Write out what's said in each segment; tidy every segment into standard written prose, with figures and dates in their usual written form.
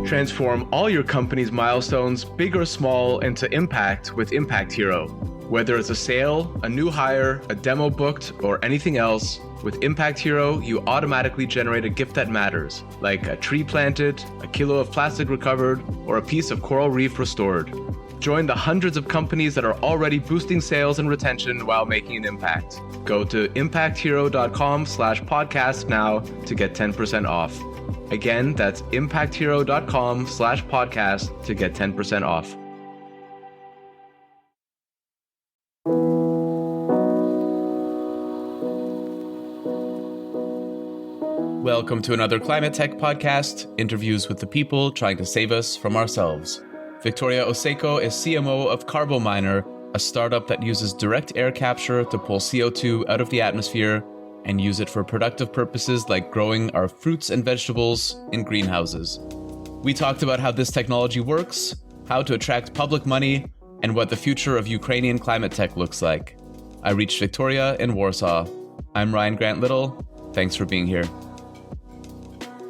Transform all your company's milestones, big or small, into impact with Impact Hero. Whether it's a sale, a new hire, a demo booked, or anything else, with Impact Hero, you automatically generate a gift that matters, like a tree planted, a kilo of plastic recovered, or a piece of coral reef restored. Join the hundreds of companies that are already boosting sales and retention while making an impact. Go to impacthero.com/podcast now to get 10% off. Again, that's impacthero.com/podcast to get 10% off. Welcome to another Climate Tech podcast, interviews with the people trying to save us from ourselves. Viktoria Oseyko is CMO of Carbominer, a startup that uses direct air capture to pull CO2 out of the atmosphere and use it for productive purposes like growing our fruits and vegetables in greenhouses. We talked about how this technology works, how to attract public money, and what the future of Ukrainian climate tech looks like. I reached Viktoria in Warsaw. I'm Ryan Grant Little. Thanks for being here.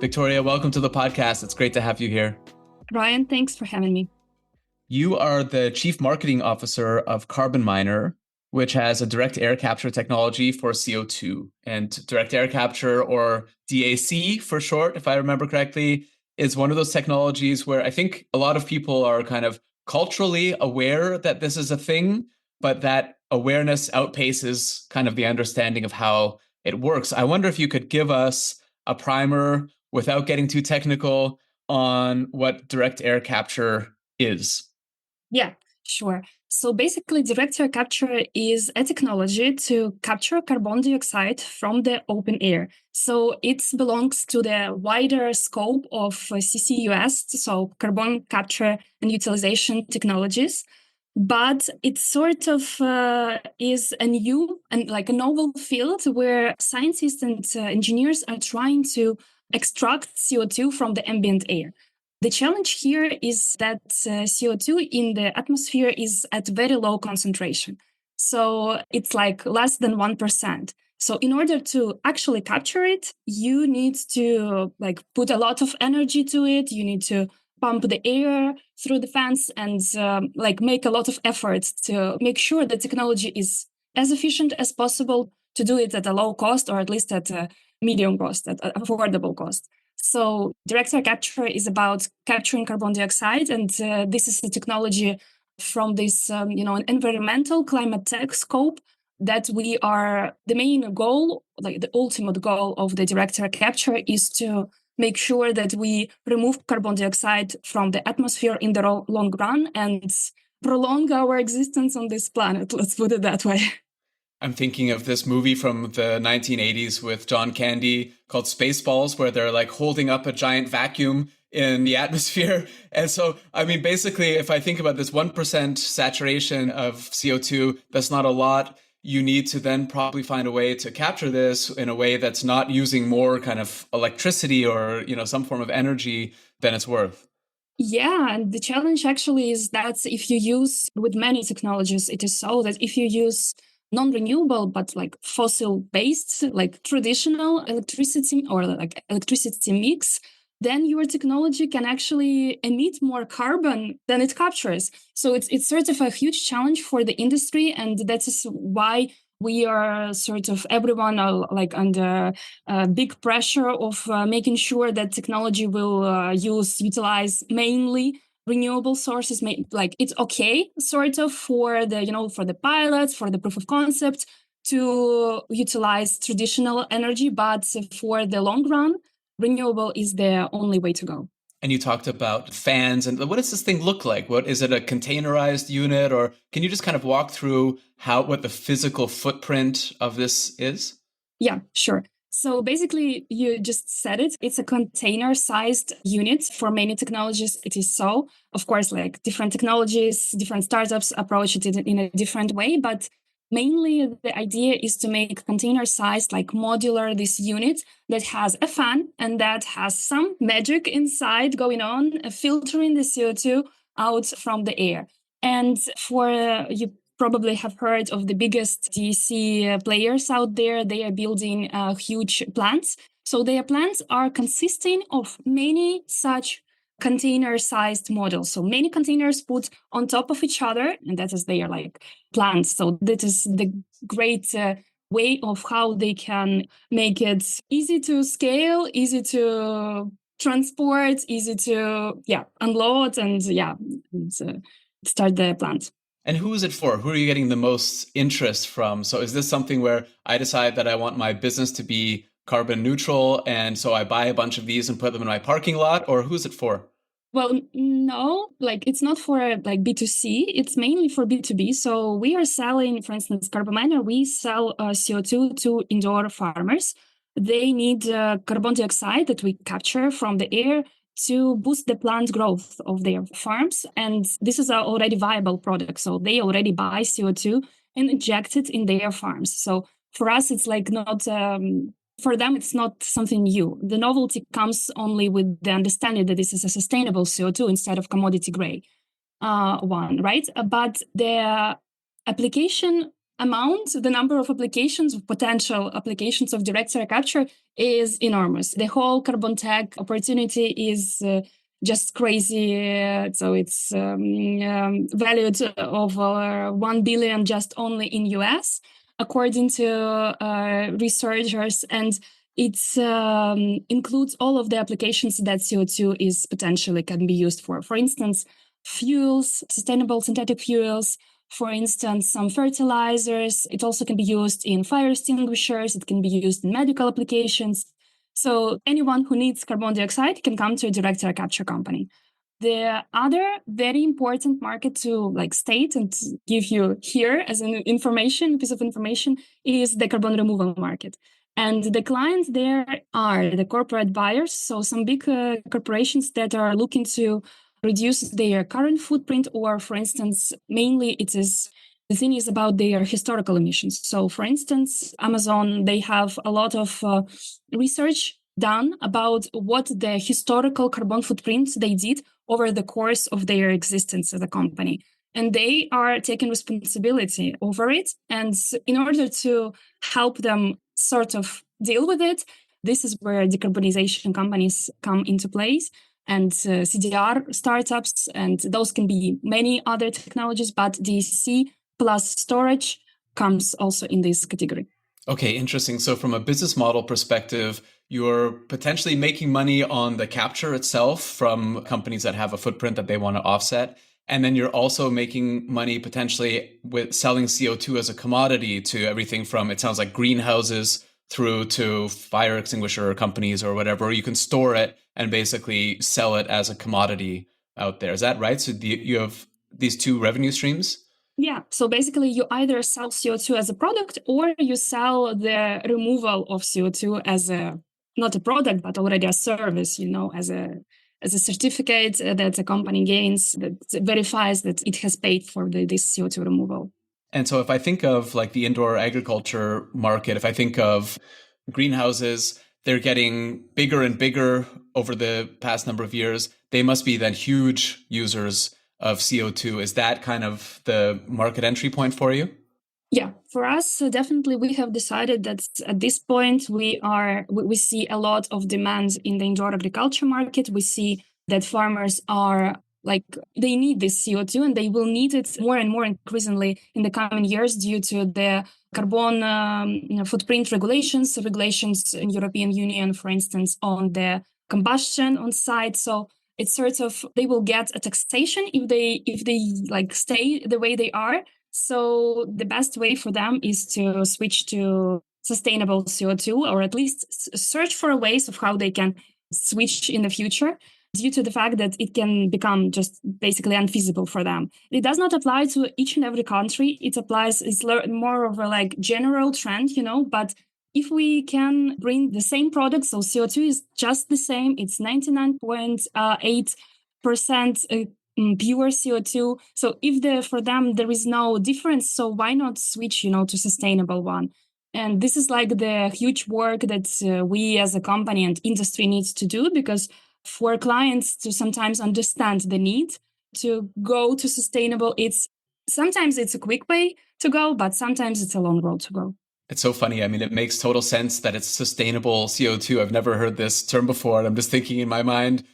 Viktoria, welcome to the podcast. It's great to have you here. Ryan, thanks for having me. You are the Chief Marketing Officer of Carbominer, which has a direct air capture technology for CO2. And direct air capture, or DAC for short, if I remember correctly, is one of those technologies where I think a lot of people are kind of culturally aware that this is a thing, but that awareness outpaces kind of the understanding of how it works. I wonder if you could give us a primer without getting too technical on what direct air capture is. Yeah, sure. So basically, direct air capture is a technology to capture carbon dioxide from the open air. So it belongs to the wider scope of CCUS, so carbon capture and utilization technologies. But it sort of is a new and like a novel field where scientists and engineers are trying to extract CO2 from the ambient air. The challenge here is that CO2 in the atmosphere is at very low concentration. So it's like less than 1%. So in order to actually capture it, you need to like put a lot of energy to it. You need to pump the air through the fans and like make a lot of effort to make sure the technology is as efficient as possible to do it at a low cost, or at least at a medium cost, at an affordable cost. So direct air capture is about capturing carbon dioxide, and this is a technology from this, an environmental climate tech scope that we are, the main goal, like the ultimate goal of the direct air capture is to make sure that we remove carbon dioxide from the atmosphere in the long run and prolong our existence on this planet, let's put it that way. I'm thinking of this movie from the 1980s with John Candy called Spaceballs, where they're like holding up a giant vacuum in the atmosphere. And so, I mean, basically, if I think about this 1% saturation of CO2, that's not a lot. You need to then probably find a way to capture this in a way that's not using more kind of electricity or, some form of energy than it's worth. Yeah, and the challenge actually is that if you use, with many technologies, it is so that if you use non-renewable, but like fossil-based, like traditional electricity or like electricity mix, then your technology can actually emit more carbon than it captures. So it's sort of a huge challenge for the industry, and that is why we are sort of everyone are like under big pressure of making sure that technology will utilize mainly renewable sources. Like it's okay sort of for the for the pilots, for the proof of concept to utilize traditional energy, but for the long run, renewable is the only way to go. And you talked about fans, and what does this thing look like? What is it, a containerized unit, or can you just kind of walk through what the physical footprint of this is? Yeah, sure. So basically, you just said it. It's a container-sized unit. For many technologies, it is so. Of course, like different technologies, different startups approach it in a different way. But mainly, the idea is to make container-sized, like modular, this unit that has a fan and that has some magic inside going on, filtering the CO2 out from the air. And for you probably have heard of the biggest DC players out there. They are building huge plants. So their plants are consisting of many such container-sized model. So many containers put on top of each other, and that is their like plants. So that is the great way of how they can make it easy to scale, easy to transport, easy to unload and start the plant. And who is it for? Who are you getting the most interest from? So is this something where I decide that I want my business to be carbon neutral, and so I buy a bunch of these and put them in my parking lot, or who's it for? Well, no, like it's not for like B2C, it's mainly for B2B. So we are selling, for instance, Carbominer, we sell CO2 to indoor farmers. They need carbon dioxide that we capture from the air to boost the plant growth of their farms. And this is an already viable product. So they already buy CO2 and inject it in their farms. So for us, it's like not for them, it's not something new. The novelty comes only with the understanding that this is a sustainable CO2 instead of commodity grade one, right? But the application amount, the number of applications, potential applications of direct air capture is enormous. The whole carbon tech opportunity is just crazy. So it's valued over 1 billion just only in US, according to researchers. And it includes all of the applications that CO2 is potentially can be used for. For instance, fuels, sustainable synthetic fuels, for instance, some fertilizers. It also can be used in fire extinguishers. It can be used in medical applications. So anyone who needs carbon dioxide can come to a direct air capture company. The other very important market to like state and give you here as an information, piece of information, is the carbon removal market. And the clients there are the corporate buyers. So some big corporations that are looking to reduce their current footprint, or for instance, mainly the thing is about their historical emissions. So for instance, Amazon, they have a lot of research done about what the historical carbon footprints they did over the course of their existence as a company. And they are taking responsibility over it. And in order to help them sort of deal with it, this is where decarbonization companies come into place, and CDR startups, and those can be many other technologies, but DC plus storage comes also in this category. Okay, interesting. So from a business model perspective, you're potentially making money on the capture itself from companies that have a footprint that they want to offset. And then you're also making money potentially with selling CO2 as a commodity to everything from, it sounds like, greenhouses through to fire extinguisher companies or whatever. You can store it and basically sell it as a commodity out there. Is that right? So you have these two revenue streams? Yeah. So basically, you either sell CO2 as a product, or you sell the removal of CO2 as not a product, but already a service, as a certificate that a company gains that verifies that it has paid for this CO2 removal. And so if I think of like the indoor agriculture market, if I think of greenhouses, they're getting bigger and bigger over the past number of years. They must be then huge users of CO2. Is that kind of the market entry point for you? Yeah, for us, definitely we have decided that at this point we see a lot of demand in the indoor agriculture market. We see that farmers are they need this CO2, and they will need it more and more increasingly in the coming years due to the carbon footprint regulations in European Union, for instance, on the combustion on site. So it's sort of, they will get a taxation if they stay the way they are. So the best way for them is to switch to sustainable CO2, or at least search for ways of how they can switch in the future, due to the fact that it can become just basically unfeasible for them. It does not apply to each and every country. It applies, it's more of a general trend, but if we can bring the same product, so CO2 is just the same, it's 99.8% pure CO2. So if for them there is no difference, so why not switch, to sustainable one? And this is the huge work that we as a company and industry needs to do, because for clients to sometimes understand the need to go to sustainable, sometimes it's a quick way to go, but sometimes it's a long road to go. It's so funny. I mean, it makes total sense that it's sustainable CO2. I've never heard this term before. And I'm just thinking in my mind,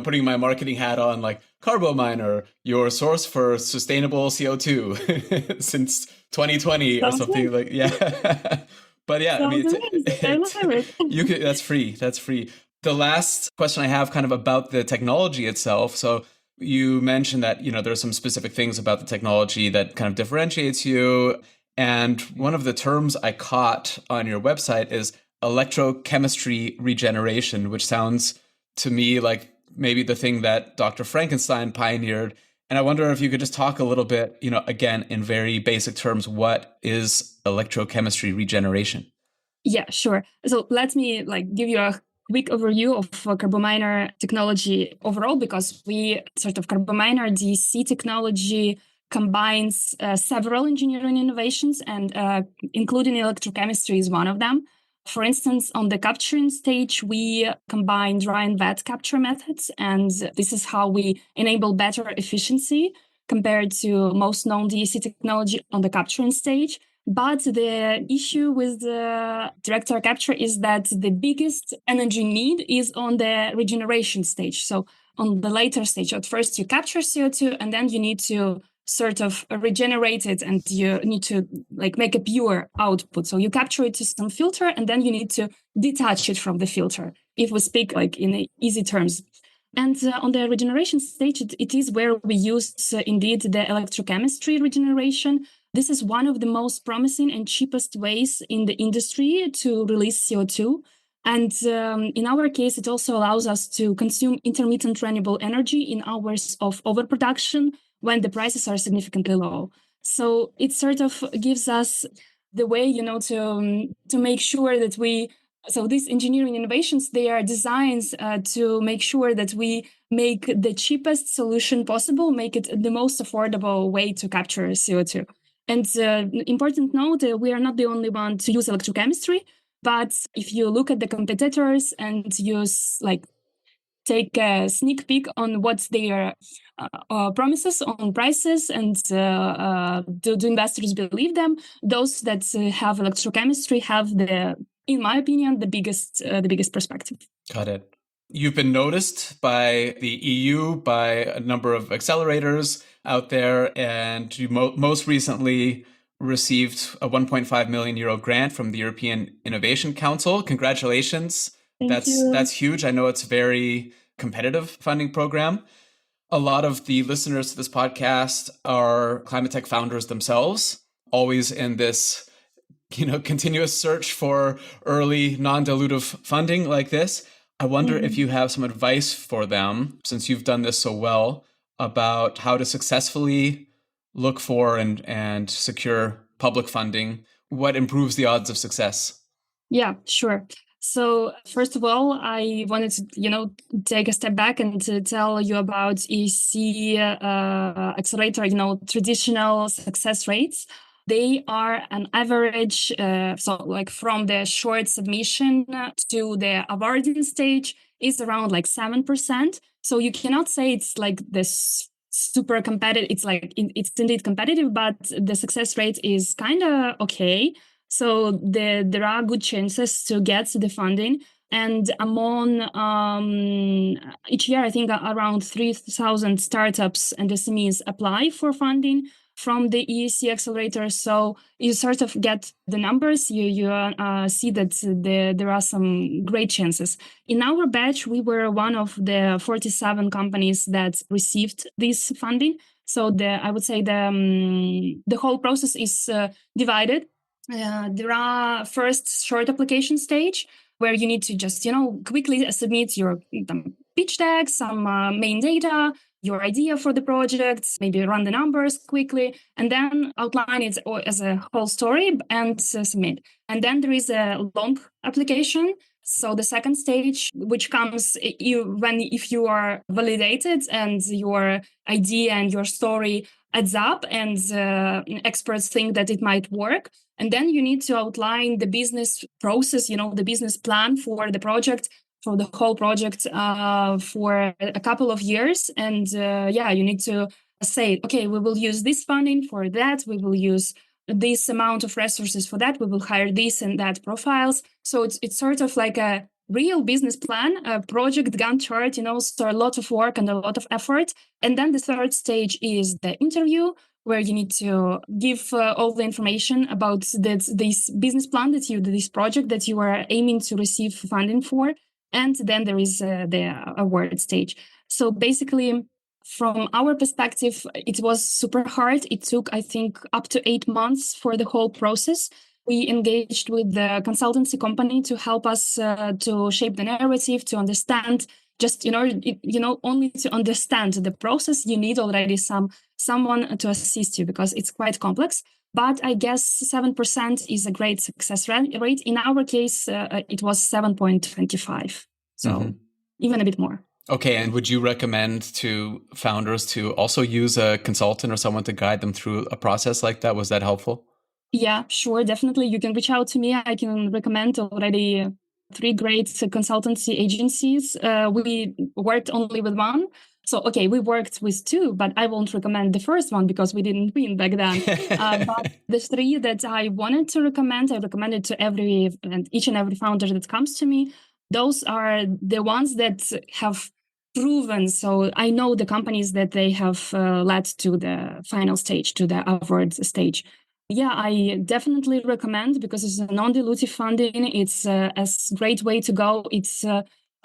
putting my marketing hat on, like Carbominer, your source for sustainable CO2 since 2020 or Sounds something good. like, yeah. But yeah, I mean, Sounds amazing. I love it. that's free. That's free. The last question I have kind of about the technology itself. So you mentioned that, there's some specific things about the technology that kind of differentiates you. And one of the terms I caught on your website is electrochemistry regeneration, which sounds to me like maybe the thing that Dr. Frankenstein pioneered. And I wonder if you could just talk a little bit, again, in very basic terms, what is electrochemistry regeneration? Yeah, sure. So let me give you a quick overview of Carbominer technology overall, because we sort of Carbominer DC technology combines several engineering innovations, and including electrochemistry is one of them. For instance, on the capturing stage, we combine dry and wet capture methods, and this is how we enable better efficiency compared to most known DEC technology on the capturing stage. But the issue with the direct air capture is that the biggest energy need is on the regeneration stage. So on the later stage, at first you capture CO2 and then you need to sort of regenerate it, and you need to make a pure output. So you capture it to some filter and then you need to detach it from the filter, if we speak in easy terms. And on the regeneration stage, it is where we use indeed the electrochemistry regeneration. This is one of the most promising and cheapest ways in the industry to release CO2. And in our case, it also allows us to consume intermittent renewable energy in hours of overproduction when the prices are significantly low. So it sort of gives us the way, to make sure that so these engineering innovations, they are designs to make sure that we make the cheapest solution possible, make it the most affordable way to capture CO2. And important note, we are not the only one to use electrochemistry, but if you look at the competitors and use take a sneak peek on what's their promises on prices, and do investors believe them, those that have electrochemistry have in my opinion, the biggest perspective. Got it. You've been noticed by the EU, by a number of accelerators out there, and you most recently received a 1.5 million euro grant from the European Innovation Council. Congratulations. Thank you. That's huge. I know it's a very competitive funding program. A lot of the listeners to this podcast are climate tech founders themselves, always in this continuous search for early non-dilutive funding like this. I wonder if you have some advice for them, since you've done this so well, about how to successfully look for and secure public funding. What improves the odds of success? Yeah, sure. So first of all, I wanted to, take a step back and to tell you about EC accelerator, traditional success rates. They are an average, from the short submission to the awarding stage is around 7%. So you cannot say it's this super competitive. It's it's indeed competitive, but the success rate is kind of okay. So there are good chances to get the funding. And among each year, I think around 3,000 startups and SMEs apply for funding from the EEC accelerator. So you sort of get the numbers, you see that there are some great chances. In our batch, we were one of the 47 companies that received this funding. So I would say the whole process is divided. There are first short application stage where you need to just, quickly submit your pitch deck, some main data, your idea for the project, maybe run the numbers quickly, and then outline it as a whole story and submit. And then there is a long application. So the second stage, which comes if you are validated and your idea and your story adds up and experts think that it might work. And then you need to outline the business process, the business plan for the project, for the whole project for a couple of years. And you need to say, okay, we will use this funding for that. We will use this amount of resources for that. We will hire this and that profiles. So it's sort of like a real business plan, a project Gantt chart, so a lot of work and a lot of effort. And then the third stage is the interview, where you need to give all the information about this business plan this project that you are aiming to receive funding for. And then there is the award stage. So basically, from our perspective, it was super hard. It took, I think, up to 8 months for the whole process. We engaged with the consultancy company to help us to shape the narrative, to understand. Just only to understand the process, you need already someone to assist you because it's quite complex. But I guess 7% is a great success rate. In our case, it was 7.25, so even a bit more. Okay, and would you recommend to founders to also use a consultant or someone to guide them through a process like that? Was that helpful? Yeah, sure, definitely. You can reach out to me. I can recommend already 3 great consultancy agencies. We worked only with one. So, okay, we worked with 2, but I won't recommend the first one because we didn't win back then. But the 3 that I wanted to recommend, I recommended to each and every founder that comes to me. Those are the ones that have proven. So I know the companies that they have led to the final stage, to the award stage. Yeah, I definitely recommend because it's a non-dilutive funding. It's a great way to go. It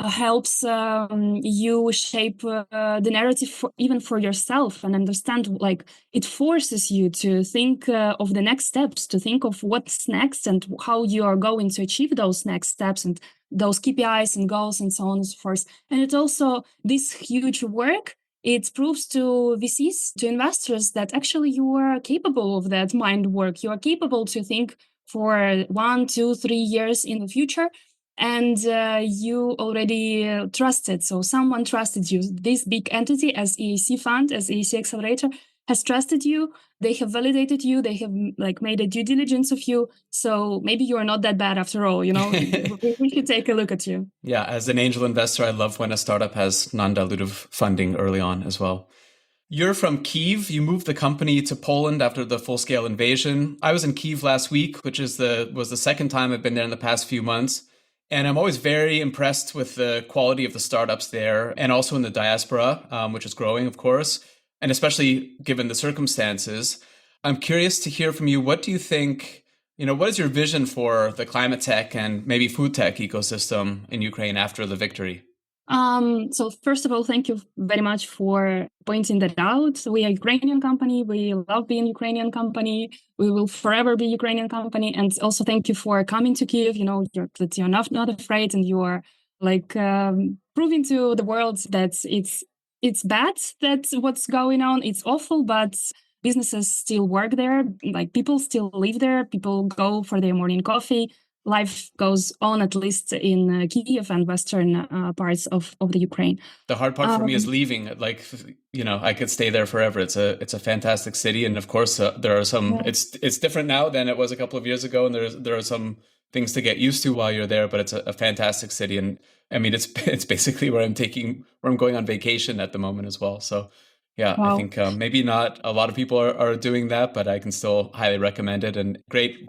helps you shape the narrative even for yourself and understand. Like it forces you to think of the next steps, to think of what's next and how you are going to achieve those next steps and those KPIs and goals and so on and so forth. And it also this huge work. It proves to VCs, to investors, that actually you are capable of that mind work. You are capable to think for 1, 2, 3 years in the future. And you already trusted. So someone trusted you. This big entity as EAC Fund, as EAC Accelerator, has trusted you. They have validated you. They have made a due diligence of you. So maybe you are not that bad after all. We should take a look at you. Yeah, as an angel investor, I love when a startup has non-dilutive funding early on as well. You're from Kyiv. You moved the company to Poland after the full-scale invasion. I was in Kyiv last week, which was the second time I've been there in the past few months. And I'm always very impressed with the quality of the startups there and also in the diaspora, which is growing, of course, and especially given the circumstances. I'm curious to hear from you. What do you think, what is your vision for the climate tech and maybe food tech ecosystem in Ukraine after the victory? So first of all, thank you very much for pointing that out. We are a Ukrainian company. We love being a Ukrainian company. We will forever be a Ukrainian company. And also thank you for coming to Kyiv. That you're not afraid and you are proving to the world that it's bad, that what's going on. It's awful, but businesses still work there. People still live there. People go for their morning coffee. Life goes on, at least in Kyiv and western parts of the Ukraine. The hard part for me is leaving. I could stay there forever. It's a fantastic city, and of course there are some. Yeah. It's different now than it was a couple of years ago, and there are some things to get used to while you're there. But it's a fantastic city, and I mean it's basically where I'm going on vacation at the moment as well. So yeah, wow. I think maybe not a lot of people are doing that, but I can still highly recommend it. And great,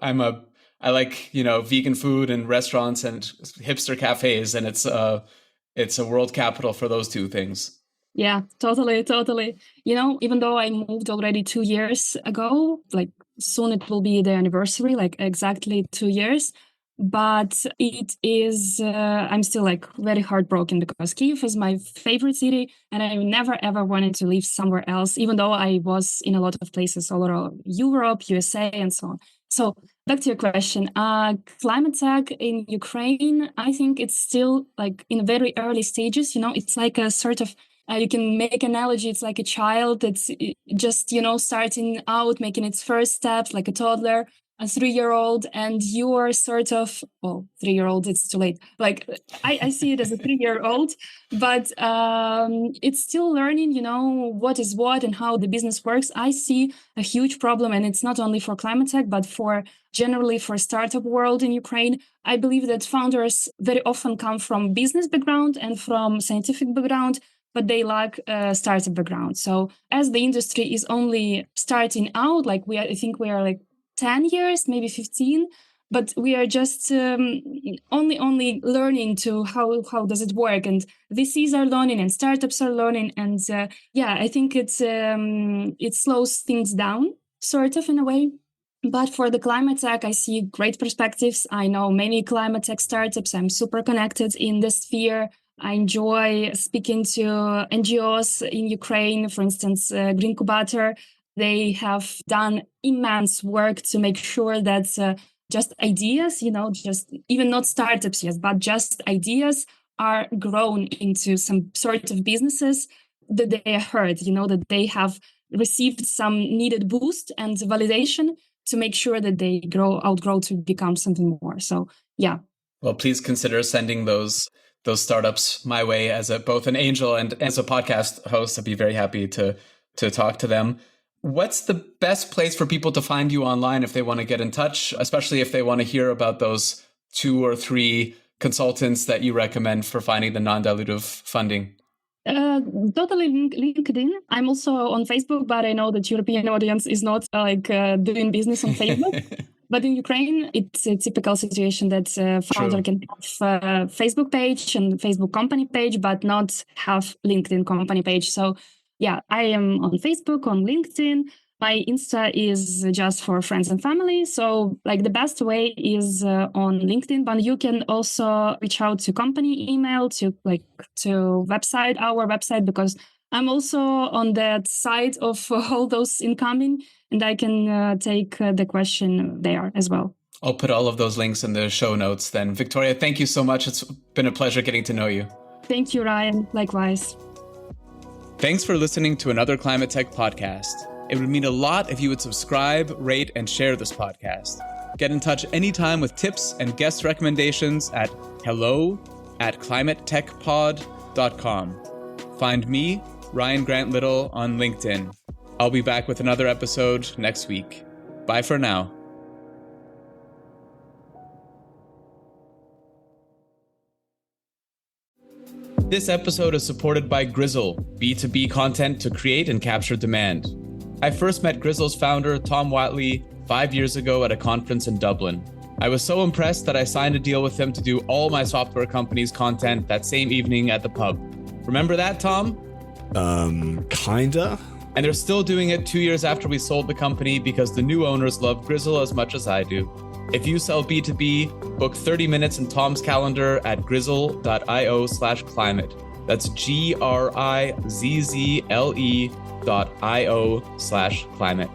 I like, vegan food and restaurants and hipster cafes, and it's a world capital for those two things. Yeah, totally. Even though I moved already 2 years ago, soon it will be the anniversary, exactly 2 years. But it is, I'm still very heartbroken because Kyiv is my favorite city and I never ever wanted to live somewhere else, even though I was in a lot of places all around Europe, USA, and so on. So back to your question, climate tech in Ukraine, I think it's still in very early stages. It's like a sort of, you can make an analogy. It's like a child that's just, starting out, making its first steps, like a toddler, a 3-year-old, and you are sort of, 3-year-old, it's too late. I see it as a 3-year-old, but it's still learning, what is what and how the business works. I see a huge problem, and it's not only for climate tech, but generally for startup world in Ukraine. I believe that founders very often come from business background and from scientific background, but they lack a startup background. So as the industry is only starting out, I think we are 10 years, maybe 15, but we are just only learning to how does it work, and VCs are learning and startups are learning, and I think it slows things down sort of in a way. But for the climate tech, I see great perspectives. I know many climate tech startups. I'm super connected in this sphere. I enjoy speaking to NGOs in Ukraine, for instance, Green Incubator. They have done immense work to make sure that just ideas, just even not startups yet, but just ideas are grown into some sort of businesses that they are heard, that they have received some needed boost and validation to make sure that they outgrow to become something more. So, yeah. Well, please consider sending those startups my way as both an angel and as a podcast host. I'd be very happy to talk to them. What's the best place for people to find you online if they want to get in touch, especially if they want to hear about those 2 or 3 consultants that you recommend for finding the non-dilutive funding? Totally LinkedIn. I'm also on Facebook, but I know that European audience is not doing business on Facebook. But in Ukraine, it's a typical situation that founder can have a Facebook page and Facebook company page, but not have LinkedIn company page. So yeah, I am on Facebook, on LinkedIn. My Insta is just for friends and family. So the best way is on LinkedIn, but you can also reach out to company email, to website, our website, because I'm also on that side of all those incoming, and I can take the question there as well. I'll put all of those links in the show notes then. Viktoria, thank you so much. It's been a pleasure getting to know you. Thank you, Ryan. Likewise. Thanks for listening to another Climate Tech podcast. It would mean a lot if you would subscribe, rate, and share this podcast. Get in touch anytime with tips and guest recommendations at hello@climatetechpod.com. Find me, Ryan Grant Little, on LinkedIn. I'll be back with another episode next week. Bye for now. This episode is supported by Grizzle, B2B content to create and capture demand. I first met Grizzle's founder, Tom Watley, 5 years ago at a conference in Dublin. I was so impressed that I signed a deal with him to do all my software company's content that same evening at the pub. Remember that, Tom? Kinda. And they're still doing it 2 years after we sold the company because the new owners love Grizzle as much as I do. If you sell B2B, book 30 minutes in Tom's calendar at grizzle.io/climate. That's GRIZZLE.io/climate.